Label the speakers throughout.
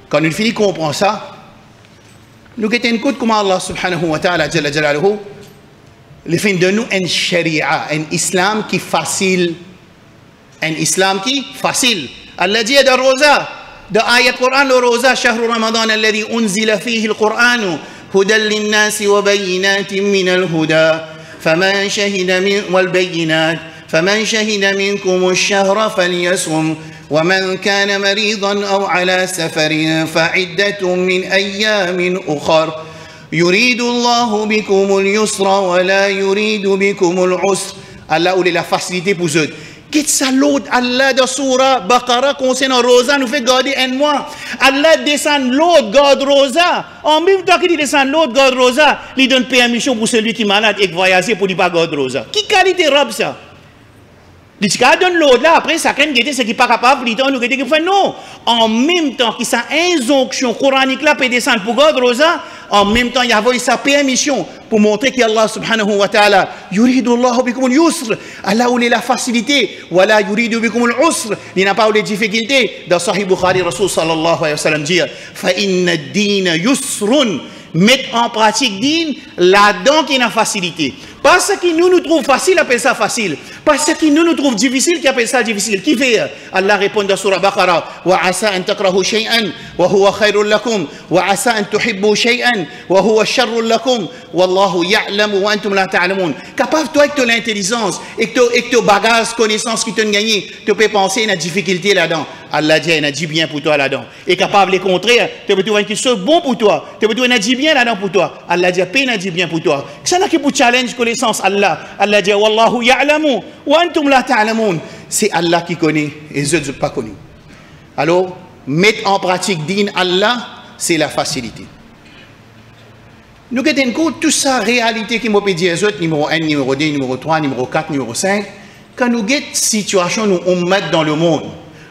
Speaker 1: quand nous finissons comprendre ça, nous avons une côte comme Allah subhanahu wa ta'ala, jalla jalaluhu, le fin de nous un sharia, un islam qui facile. Un islam qui facile. Allah dit dans Rosa, dans ayat Coran, le Rosa, شهر رمضان الذي أنزل فيه القرآن هدى للناس وبينات من الهدى فمن شهد من والبينات فمن شهد منكم الشهر فليصم ومن كان مريضا أو على سفر فعدة من أيام أخر يريد الله بكم اليسر ولا يريد بكم العسر. Allah a la facilité pour eux. Qu'est-ce que l'autre Allah de Surah Baqarah concernant Rosa nous fait garder un mois. Allah descend l'autre garde Rosa. En même temps qu'il descend l'autre garde Rosa, il donne permission pour celui qui est malade et qui voyage pour ne pas garder Rosa. Qui qualité robe ça? Il dit qu'il donne l'autre là, après ça craint que ce qui n'est pas capable, il dit nous qu'il fait non. En même temps qu'il sa injonction coranique là peut descendre pour garder Rosa, en même temps il y a sa permission pour montrer qu'Allah subhanahu wa ta'ala yuridu Allah bikum al-yusr, Allah ou la facilité, wala yuridu bikum al-usr, il n'a pas les difficultés. Dans Sahih Bukhari, Rasul sallallahu alayhi wa sallam dit fa inna ad-din yusrun, mettre en pratique din là-dedans qui a facilité. Pas ce qui nous trouve facile, appelle ça facile. Pas ce qui nous trouve difficile, qui appelle ça difficile. Qui fait? Allah répond dans Surah Baqarah, wa asa an takrahu shay'an wa huwa khairun lakum wa asa an tuhibbu shay'an wa huwa sharrun lakum wallahu ya'lamu wa antum la ta'lamun. Capable toi avec ton intelligence et que ton bagage connaissance qui te gagné, tu peux penser à une difficulté là-dedans. Allah dit, il a dit bien pour toi là-dedans. Et capable le contraire, tu peux trouver quelque chose bon pour toi. Tu peux trouver un dit bien là-dedans pour toi. Allah dit, il a dit bien pour toi. Ça n'a que pour challenge connaissance Allah. Allah dit, wallahu ya'lamu wa antum la ta'lamun. C'est Allah qui connaît et eux ne pas connus. Alors, mettre en pratique din Allah, c'est la facilité. Nous avons compte toute sa réalité qui m'a dit les autres, numéro 1, numéro 2, numéro 3, numéro 4, numéro 5. Quand nous avons une situation, nous met dans le monde.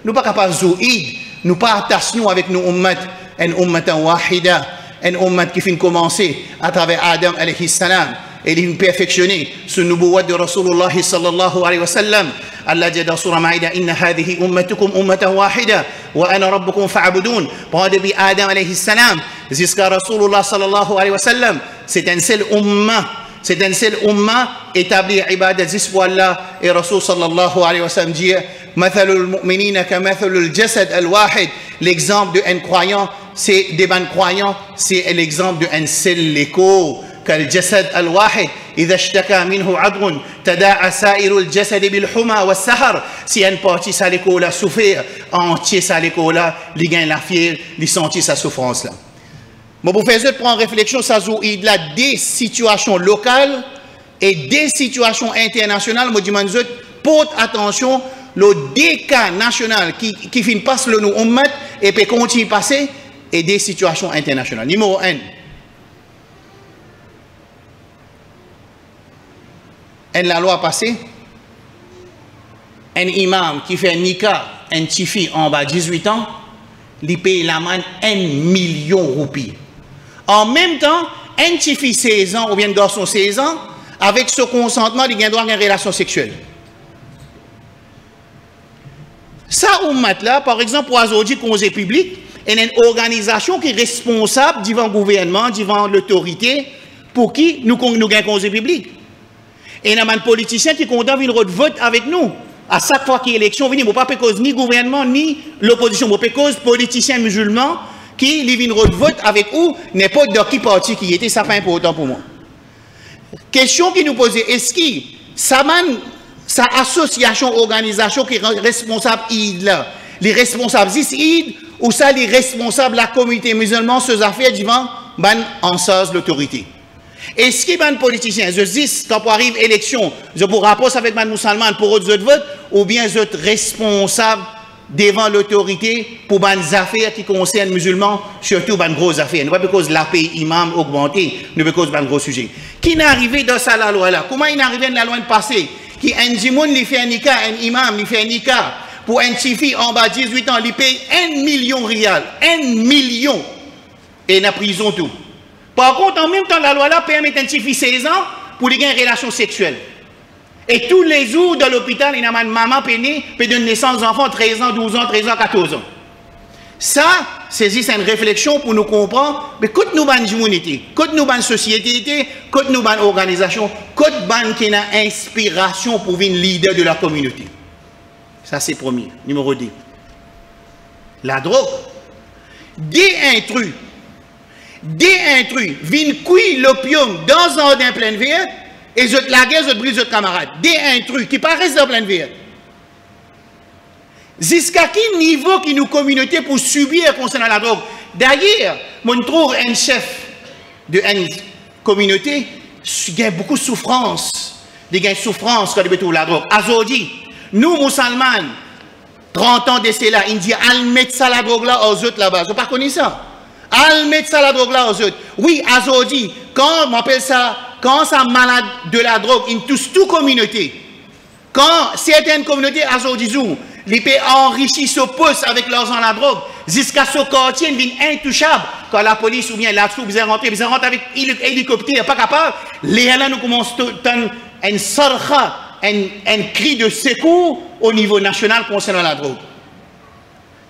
Speaker 1: Nous ne sommes pas capables de zouïd, nous ne pas attachons avec nos ummat, un ummatan wahida, un ummat qui finit commencer à travers Adam alayhi salam, et il est perfectionné ce nubuwat de Rasulullah sallallahu alayhi wa sallam. Allah dit dans Surah Maïda, inna hadhihi ummatukum ummatan wahida, wa ana rabbukum fa'abudun. Pendant depuis Adam alayhi salam, jusqu'à Rasulullah sallallahu alayhi wa sallam, c'est un seul umma. C'est un seul umma établi ibadat juste pour Allah. Et Rasul sallallahu alayhi wa sallam dit mathalul mu'minina ka mathalul jasad al-wahid. L'exemple d'un croyant, c'est des bons croyants, c'est l'exemple d'un seul écho. Kal jasad al-wahid. إذا اشتكى منه عضو تداعى سائر الجسد بالحمى والسهر. Si une partie ça l'écho là souffert, entier ça l'écho là, il gagne la fièvre, il sentit sa souffrance là. Mais pour faire ça, prendre réflexion, ça joue il a des situations locales et des situations internationales. Moi, je dis, porte attention, le des cas national qui finit passer le nous ummat et puis continue à passer et des situations internationales. Numéro 1. La loi passée, un imam qui fait un nikah, un petit fille en bas de 18 ans, il paye la manne 1 million de roupies. En même temps, un petit fille 16 ans ou bien un garçon 16 ans, avec ce consentement, il a droit à une relation sexuelle. Ça, on met là, par exemple, pour aujourd'hui, conseil public, il y a une organisation qui est responsable devant le gouvernement, devant l'autorité, pour qui nous gagnons un conseil public. Et il y a un politicien qui condamne une vote avec nous. À chaque fois qu'il y a élection, il ne peut pas cause ni gouvernement, ni l'opposition. Il peut cause politicien musulman qui vient vote avec ou n'importe de qui parti qui était, ça fait important pour moi. Question qui nous posait, est-ce que sa association, organisation qui est responsable là, les responsables ID ou ça les responsables de la communauté musulmane sur les affaires devant en sens l'autorité? Est-ce qu'il y a des politiciens, je dis, quand pour arrive l'élection, je vous rapproche avec Mme Moussalman pour autres votes, ou bien vous êtes responsable devant l'autorité pour des affaires qui concernent les musulmans, surtout des grosses affaires. Nous ne pas cause la paix imam augmenté, nous pas cause des gros sujets. Qui n'est arrivé dans ça la loi là? Comment il est arrivé dans la loi de passé? Qui un dimoun lui fait un nikah, un imam lui fait un nikah, pour un petit fille en bas de 18 ans, il paye 1 million de rial, 1 million, et il a prison tout. Par contre, en même temps, la loi là permet à un petit fille 16 ans pour lui gagner une relation sexuelle. Et tous les jours dans l'hôpital, il y a une maman pénée, peut donner naissance d'enfants 13 ans, 12 ans, 13 ans, 14 ans. Ça, c'est une réflexion pour nous comprendre, mais quand nous avons une communauté, quand nous avons une société, quand nous avons une organisation, quand nous avons une inspiration pour devenir leader de la communauté. Ça, c'est premier. Numéro 2. La drogue. Des intrus viennent cuire l'opium dans un ordre plein vert et je la guerre, je brise leurs camarades. Des intrus qui paraissent dans plein vert. Jusqu'à quel niveau qui nous communauté pour subir concernant la drogue? D'ailleurs, on trouve un chef de une communauté qui a beaucoup de souffrance. Des gains de souffrance quand il trouve la drogue. Azodi, nous, musulmans, 30 ans de cela, il dit, al mettre ça la drogue là aux autres là-bas. Vous ne connaissez pas ça? Al mettre ça la drogue là aux autres. Oui, Azodi, quand on appelle ça, quand ça malade de la drogue, il touche toute communauté. Quand certaines communautés, Azodi, les pays enrichis s'opposent avec leurs gens la drogue, jusqu'à ce quartier deviennent intouchables. Quand la police ou bien la troupe, ils rentrent avec hélicoptère, pas capable, les là nous commençons un sarha, un cri de secours au niveau national concernant la drogue.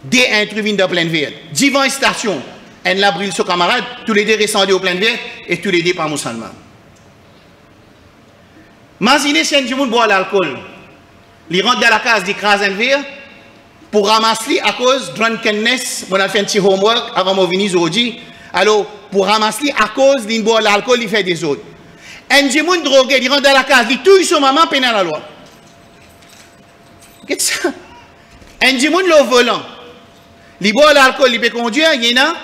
Speaker 1: Des intrus viennent de pleine ville. Divan station, un labril sur camarade, tous les deux descendus au plein ville et tous les deux par musulmans. Imaginez si un monde boit l'alcool. Il rentre dans la case d'écrase un verre pour ramasser à cause de drunkenness. On a fait un petit homework avant de venir aujourd'hui. Alors, pour ramasser à cause d'une boire l'alcool, il fait des autres. Un monde drogué, il rentre dans la case, il touche son maman, pénal la loi. Qu'est-ce que ça? Un monde le volant, il boit l'alcool, il peut conduire, il y a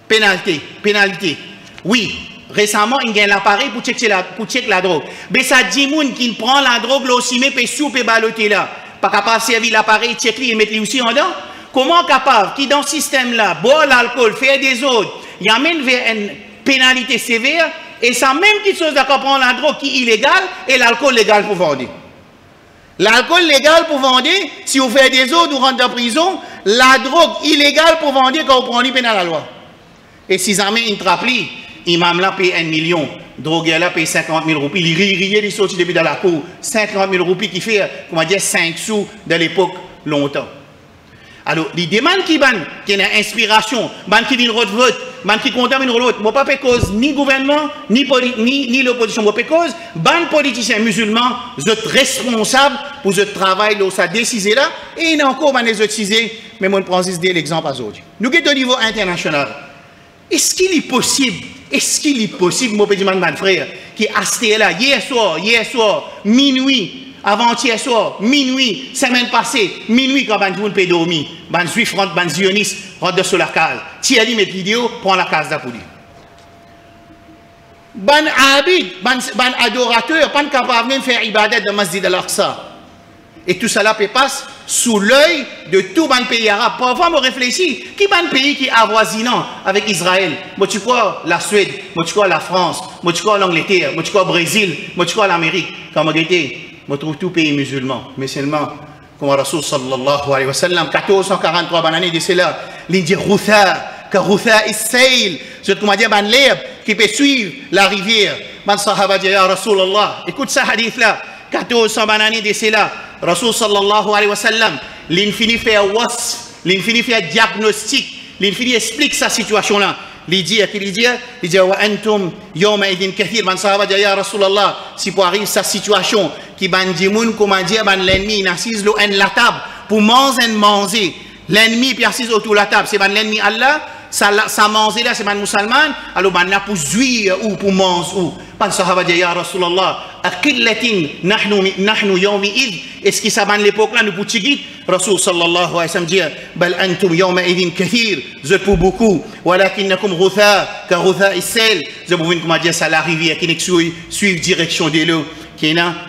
Speaker 1: pénalité. Oui. Récemment, il y a l'appareil pour checker la drogue. Mais ça dit qui prend la drogue, aussi, mais peut souper baloter là. Pas capable de servir l'appareil, checker et mettre aussi en dedans. Comment capable, qui dans ce système-là, boire l'alcool, faire des autres, il amène vers une pénalité sévère, et ça même qui chose d'accord prendre la drogue qui est illégale et l'alcool légal pour vendre. L'alcool légal pour vendre, si vous faites des autres, vous rentrez en prison, la drogue illégale pour vendre quand vous prenez pénal la loi. Et si ça met une traplie, Imam là paye 1 million, drogué là paye 50 000 roupies, il riait, il sortit depuis dans la cour, 50 000 roupies qui fait, comment dire, 5 sous de l'époque longtemps. Alors, les demandes qui ont une inspiration, qui viennent vote, qui contaminent l'autre, ne pas cause ni gouvernement, ni l'opposition, ne pas cause, les politiciens musulmans, vous êtes responsables pour ce travail, ça décisé là, et il y a encore des autres décisés, mais moi je prends l'exemple aujourd'hui. Nous sommes au niveau international. Est-ce qu'il est possible, mon petit frère, qui a acheté là, hier soir, minuit, avant-hier soir, minuit, semaine passée, minuit, quand on peut dormir, les juifs rentrent, les zionistes rentrent sur la case. Si elle met vidéo, prend la case d'applaudi. Les abid, les adorateurs, pas capables de faire ibadat dans le masjid al-Aqsa. Et tout cela passe sous l'œil de tout le pays arabe. Parfois, on réfléchit, qui est un pays qui est avoisinant avec Israël? Moi, tu crois la Suède, moi, tu crois la France, moi, tu crois l'Angleterre, moi, tu crois le Brésil, moi, tu crois l'Amérique. Quand on regarde, on trouve tout pays musulman. Mais seulement, comme Rasul sallallahu alayhi wa sallam, 1443 années de cela, il dit Routha, que Routha is sail. C'est comment dire, l'herbe qui peut suivre la rivière. Man sahaba dit, ya Rasulallah, écoute ce hadith-là, 1400 années de cela. Rasul sallallahu alayhi wa sallam, l'infini fait un wasf, l'infini fait un diagnostic, l'infini explique sa situation là. Il dit, wa antum yawma idin kathir, man sahaba ya Rasulallah, si pour arriver sa situation, qui ban dimoun, comment dire, ban l'ennemi, il assise la table, pour manger, l'ennemi puis assise autour de la table, c'est ban l'ennemi Allah, ça manger là, c'est ban musulman, alors ban là pour jouir ou pour manger ou. Pan sahaba dit, ya Rasulallah, aqillatin nahnu yawmi id, est-ce que ça ban l'époque là, nous pour tigit? Rasul sallallahu alayhi wa sallam dit, bal antum yawma idin kathir, vous êtes pour beaucoup, walakinnakum routha, car routha is sel, vous pouvez comment dire ça la rivière qui suit direction de l'eau.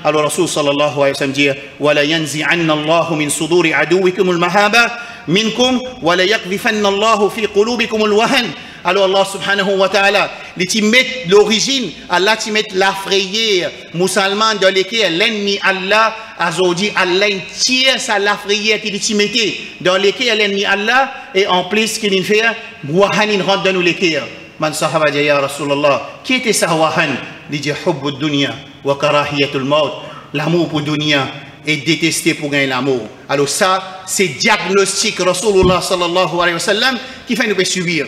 Speaker 1: Alors Rasul sallallahu alayhi wa sallam dit, wala yanzi'anna Allahu min suduri aduwikum al-mahaba minkum, wala yaqdhifanna Allahu fi qulubikum al-wahan. Alors Allah subhanahu wa ta'ala, il met l'origine, Allah il met la frayère musulmane dans lesquelles l'ennemi Allah a dit, Allah tire sa la frayère qu'il mettait dans lesquelles l'ennemi Allah, et en plus qu'il fait, wahan rentre dans nous les cœurs. Man sahaba dit, ya Rasulallah, qui était sa wahan? Il dit, hubbu dunya wa karahiyatul maut, l'amour pour dunya et détester pour gagner l'amour. Alors ça, c'est diagnostic Rasulullah sallallahu alayhi wa sallam qui fait nous subir.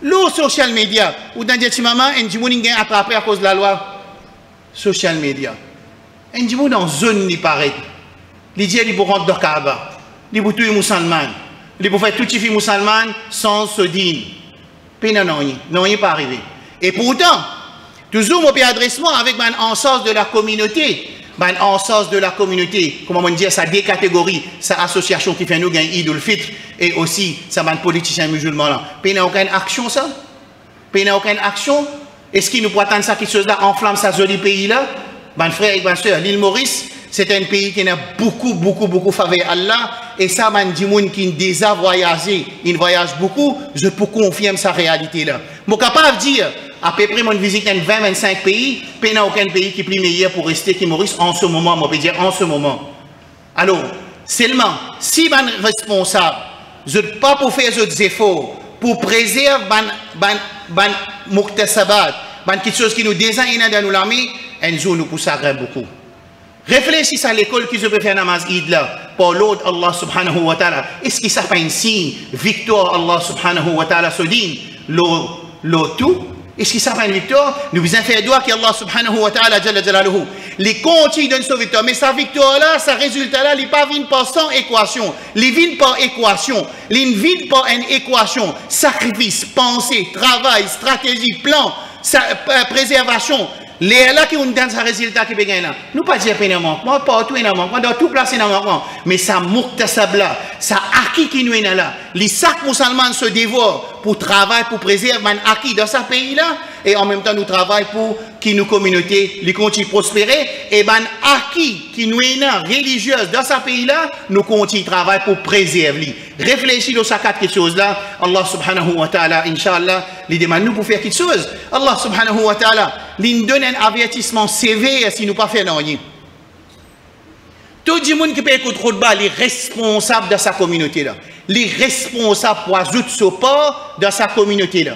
Speaker 1: Le social media, ou dans des mamans, un djimouni gagne attrapé à cause de la loi social media. Un djimouni dans zone n'y paraît. Il dit qu'il faut rentrer dans le Kaaba, il faut tuer les musulmans, il faut faire tout ce qui est musulman sans se dire. Puis non, il n'est pas arrivé. Et pourtant, toujours mon adressement avec en sens de la communauté, en sens de la communauté, comment on dit, ça des catégories, ça association qui fait nous gagner Idul Fitr et aussi ça man politiciens musulmans là. Puis il n'y a aucune action ça. Puis il n'y a aucune action. Est-ce qu'il nous peut attendre ça quelque chose là enflamme ça joli pays là? Ben frère et ben soeur, l'île Maurice, c'est un pays qui a beaucoup faveur Allah et ça man dit moun qui déjà voyagé, il voyage beaucoup, je peux confirmer sa réalité là. Moi capable de dire à peu près, mon visite 20-25 pays, il n'y a aucun pays qui est plus meilleur pour rester qui Maurice en ce moment, on peut dire en ce moment. Alors, seulement, si je suis responsable, je ne peux pas pour faire des efforts, pour préserver les muktasabat, quelque chose qui nous désigne dans nous l'armée, un jour nous poussera beaucoup. Réfléchissez à l'école qui se peut faire namaz Eid là, pour l'autre Allah subhanahu wa ta'ala. Est-ce que ça fait un signe, victoire Allah subhanahu wa ta'ala se dit, le tout? Est-ce que ça fait une victoire? Nous faisons faire doigt qu'Allah subhanahu wa ta'ala jalla jalaluhu. Les continue donne sa victoire. Mais sa victoire là, sa résultat là, il n'est pas venu par sans équation. Il vient par équation. Il vient par une équation. Sacrifice, pensée, travail, stratégie, plan, préservation. Les là qui ont dans sa résultat qui peut gagner là. Nous pas dire qu'il y a un manquement, pas tout un manquement, dans tout place il y a un manquement. Mais ça muktasab là, ça acquis qui nous est là. Les sacs musulmans se dévorent pour travailler, pour préserver un acquis dans ce pays là. Et en même temps nous travaillons pour que nos communautés les continuent à prospérer. Et ben acquis qui nous est là, religieuse dans ce pays là, nous continuons à travailler pour préserver. Réfléchissez à ces quatre choses là. Allah subhanahu wa ta'ala, Inch'Allah, les demande nous pour faire quelque chose. Allah subhanahu wa ta'ala, il nous donne un avertissement sévère si nous ne pas faire rien. Tout le monde qui peut écouter Khutbah, les responsables de sa communauté là. Les responsables pour ajouter ce pas dans sa communauté là.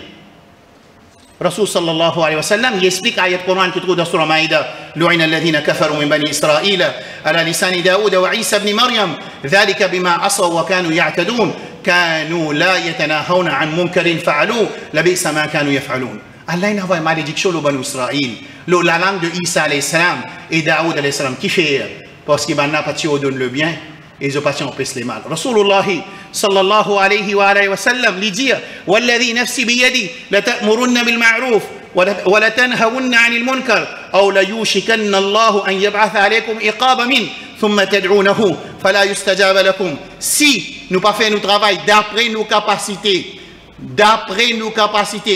Speaker 1: Rasul sallallahu alayhi wa sallam, il explique ayat Coran qui trouve dans Surah Maïda, لعن الذين كفروا من بني إسرائيل على لسان داود وعيسى بن مريم ذلك بما عصوا وكانوا يعتدون كانوا لا يتناهون عن منكر فعلوه لبئس ما كانوا يفعلون. Allah il envoie une malédiction au Banu Israël. La langue de Isa alayhi salam et Daoud alayhi salam qui fait parce qu'il n'a pas donne le bien et ils ont pas empêché le mal. Rasulullah sallallahu alayhi wa sallam lui dit والذي نفسي بيدي لتأمرن بالمعروف ولا تنهون عن المنكر أو ليوشكن الله أن يبعث عليكم عقابا منه ثم تدعونه فلا يستجاب لكم. Si nous pas faire notre travail d'après nos capacités,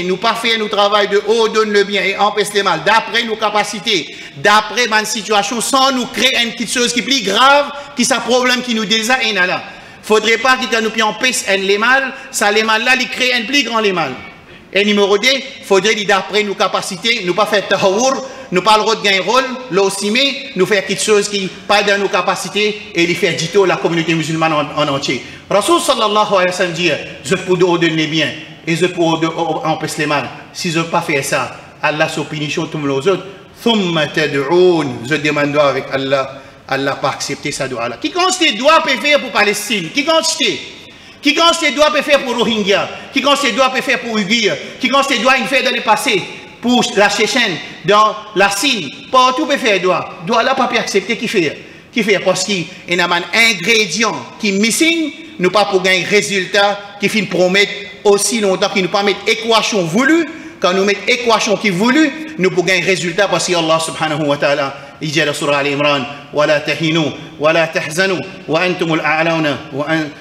Speaker 1: nous pas faire notre travail de haut, donne le bien et empêche le mal, d'après nos capacités, d'après ma situation, sans nous créer une petite chose qui est plus grave, qui est un problème qui nous désigne là. Faudrait pas que nous empêche les mal, ça les mal là, il crée un plus grand les mal. Et numéro 2, faudrait dire d'après nos capacités, nous pas faire tahawur, nous pas le droit de gagner rôle, l'ossimé, nous faire quelque chose qui pas dans nos capacités et les faire dito la communauté musulmane en entier. Rasul sallallahu alayhi wa sallam dit, je peux donner bien et je peux empêcher les mal. Si je ne pas faire ça, Allah se punition tous les autres. Thumma tad'oun, je demande avec Allah, Allah pas accepter ça doit là. Qui constate doit faire pour Palestine? Qui constate doit faire pour Rohingya? Qui constate doit faire pour Uyghur? Qui constate doit faire dans le passé pour la Tchétchène, dans la Chine? Partout peut faire doit là pas accepter qui fait parce qu'il y a un ingrédient qui est missing, nous pas pour gagner résultat qui finit promettre aussi longtemps qu'il nous pas mettre équation voulue. Quand nous mettons équation qui voulue, nous pour gagner résultat parce que Allah subhanahu wa ta'ala il dit dans Surah Al-Imran ولا تهنوا ولا تحزنوا وأنتم الأعلون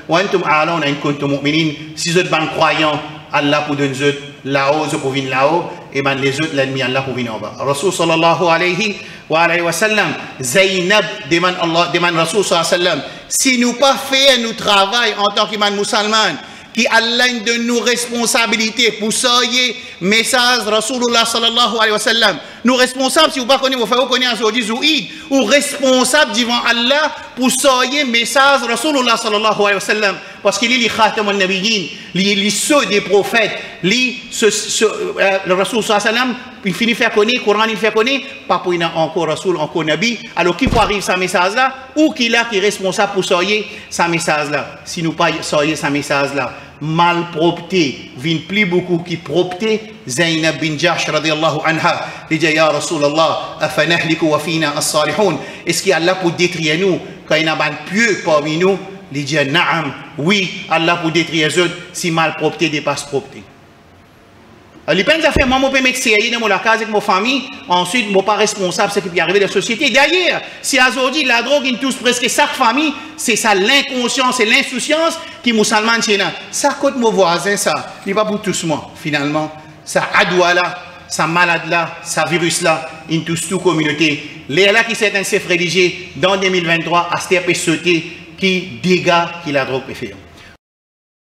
Speaker 1: وأنتم أعلون إن كنتم مؤمنين. Si vous êtes bon croyants, Allah pour donner autres là-haut, vous pour venir là-haut, et ben les autres l'ennemi Allah pour venir en bas. Rasul sallallahu alayhi wa sallam, Zainab demande Allah, demande Rasul sallallahu alayhi wa sallam, si nous pas fait nous travail en tant qu'imam musulman, qui Allah de nos responsabilités pour soyer message Rasulullah sallallahu alayhi wa sallam. Nous responsables, si vous ne connaissez pas, vous connaissez aujourd'hui, ou responsables devant Allah pour soyer message Rasulullah sallallahu alayhi wa sallam. Parce qu'il est le khatam al-nabiyyin, il est ceux des prophètes, le Rasoul sallam, il finit faire connaître, Coran il fait connaître, pas pour encore Rasoul, encore Nabi. Alors qui peut arriver ce message là, ou qui là qui est responsable pour soyer ce message là. Si nous pas soyer ce message là, malpropreté, vient plus beaucoup qui propreté. Zainab bin Jahsh radiyallahu anha, il dit ya Rasulallah, afanahliku wa fina as-salihun. Est-ce qu'il y a Allah pour détruire nous quand il y a un pieux parmi nous? Il dit naam, oui, Allah pour détruire les autres si malpropreté dépasse propreté. Les peines à faire, moi, je peux mettre sérieux dans la case avec ma famille, ensuite, je ne suis pas responsable de ce qui peut arriver dans la société. D'ailleurs, si aujourd'hui, la drogue, il touche presque chaque famille, c'est ça l'inconscience et l'insouciance qui nous salman chez nous. Ça coûte mon voisin, ça. Il n'est pas pour tous moi, finalement. Ça adoua là, ça malade là, ça virus là, il touche toute communauté. Les là qui s'est un chef religieux dans 2023, à ce sauter qui dégâts qui la drogue peut faire.